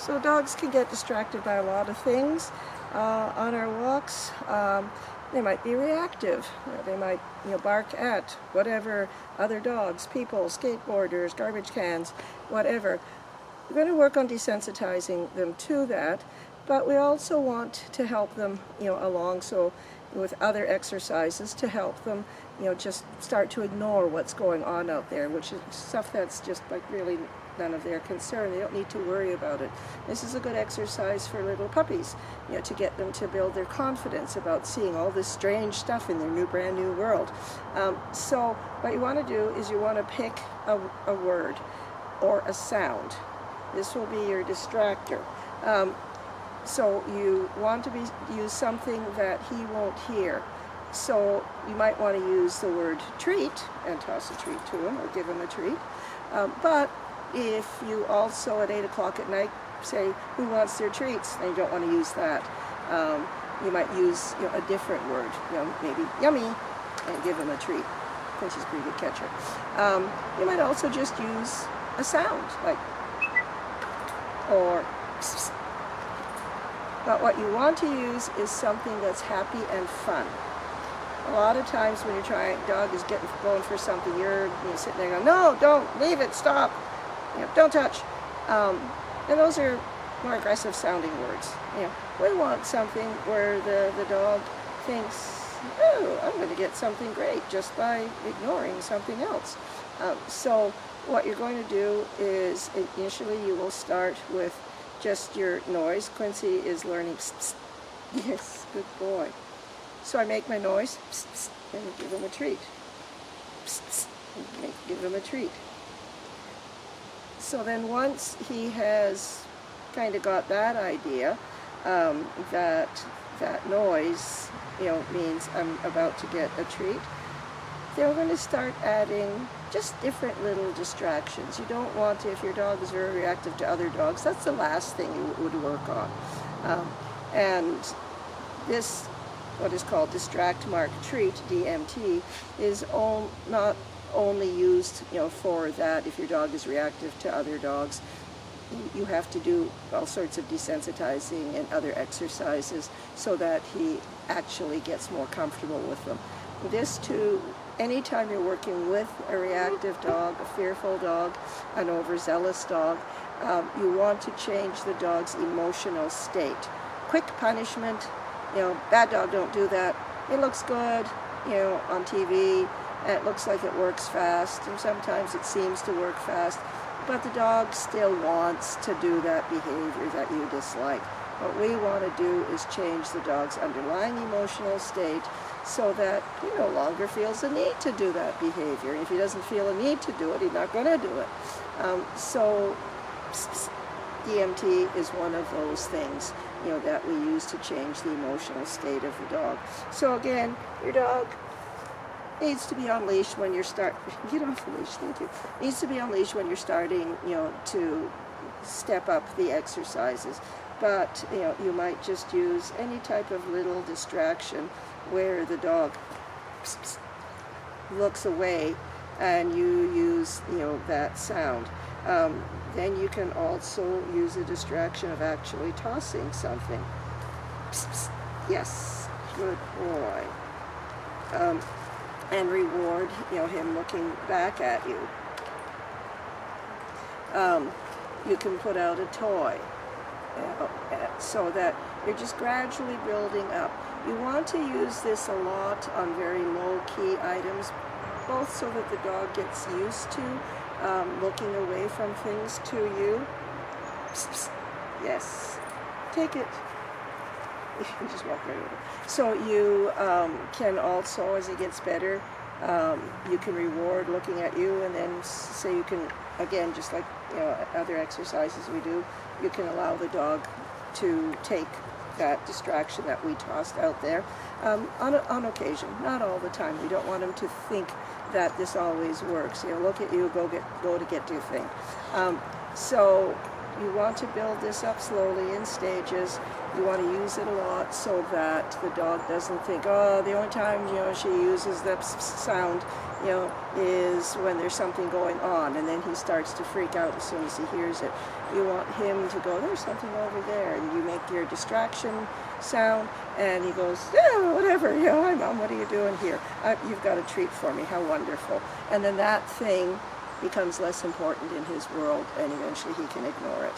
So dogs can get distracted by a lot of things on our walks. They might be reactive. They might, bark at whatever other dogs, people, skateboarders, garbage cans, whatever. We're going to work on desensitizing them to that, but we also want to help them, along. So with other exercises to help them, just start to ignore what's going on out there, which is stuff that's just like really none of their concern. They don't need to worry about it. This is a good exercise for little puppies, to get them to build their confidence about seeing all this strange stuff in their brand new world. So what you want to do is you want to pick a word or a sound. This will be your distractor. So you want to use something that he won't hear. So you might want to use the word treat and toss a treat to him or give him a treat. But if you also at 8 o'clock at night say, who wants their treats? And you don't want to use that. You might use a different word, maybe yummy, and give him a treat. I think she's a pretty good catcher. You might also just use a sound, like, or pss, pss. But what you want to use is something that's happy and fun. A lot of times when you're trying, dog is going for something, you're sitting there going, no, don't, leave it, stop, don't touch. And those are more aggressive sounding words. We want something where the dog thinks, oh, I'm going to get something great just by ignoring something else. So what you're going to do is initially you will start with just your noise. Quincy is learning psst, psst. Yes, good boy. So I make my noise, psst, psst, and give him a treat. Psst, psst, and give him a treat. So then once he has kind of got that idea, that noise, means I'm about to get a treat, they're going to start adding just different little distractions. You don't want to, if your dog is very reactive to other dogs, that's the last thing you would work on. And this, what is called distract, mark, treat, DMT, is not only used for that if your dog is reactive to other dogs. You have to do all sorts of desensitizing and other exercises so that he actually gets more comfortable with them. This too, anytime you're working with a reactive dog, a fearful dog, an overzealous dog, you want to change the dog's emotional state. Quick punishment, bad dog, don't do that. It looks good, on TV, and it looks like it works fast, and sometimes it seems to work fast, but the dog still wants to do that behavior that you dislike. What we want to do is change the dog's underlying emotional state so that he no longer feels the need to do that behavior. And if he doesn't feel a need to do it, he's not going to do it. So DMT is one of those things, that we use to change the emotional state of the dog. So again, your dog needs to be on leash when you're get off the leash, thank you. Needs to be on leash when you're starting, to step up the exercises. But, you might just use any type of little distraction where the dog looks away and you use, that sound. Then you can also use a distraction of actually tossing something. Yes, good boy. And reward, him looking back at you. You can put out a toy. So that you're just gradually building up. You want to use this a lot on very low-key items, both so that the dog gets used to looking away from things to you. Psst, psst. Yes, take it. You just walk right over. So you can also, as he gets better, you can reward looking at you, and then say you can, again, just like other exercises we do, you can allow the dog to take that distraction that we tossed out there on occasion, not all the time. We don't want him to think that this always works. Look at you, go to get your thing. So you want to build this up slowly in stages, You want to use it a lot so that the dog doesn't think, oh, the only time, she uses that sound, is when there's something going on, and then he starts to freak out as soon as he hears it. You want him to go, there's something over there, and you make your distraction sound, and he goes, yeah, whatever, hi Mom, what are you doing here? You've got a treat for me, how wonderful. And then that thing becomes less important in his world, and eventually he can ignore it.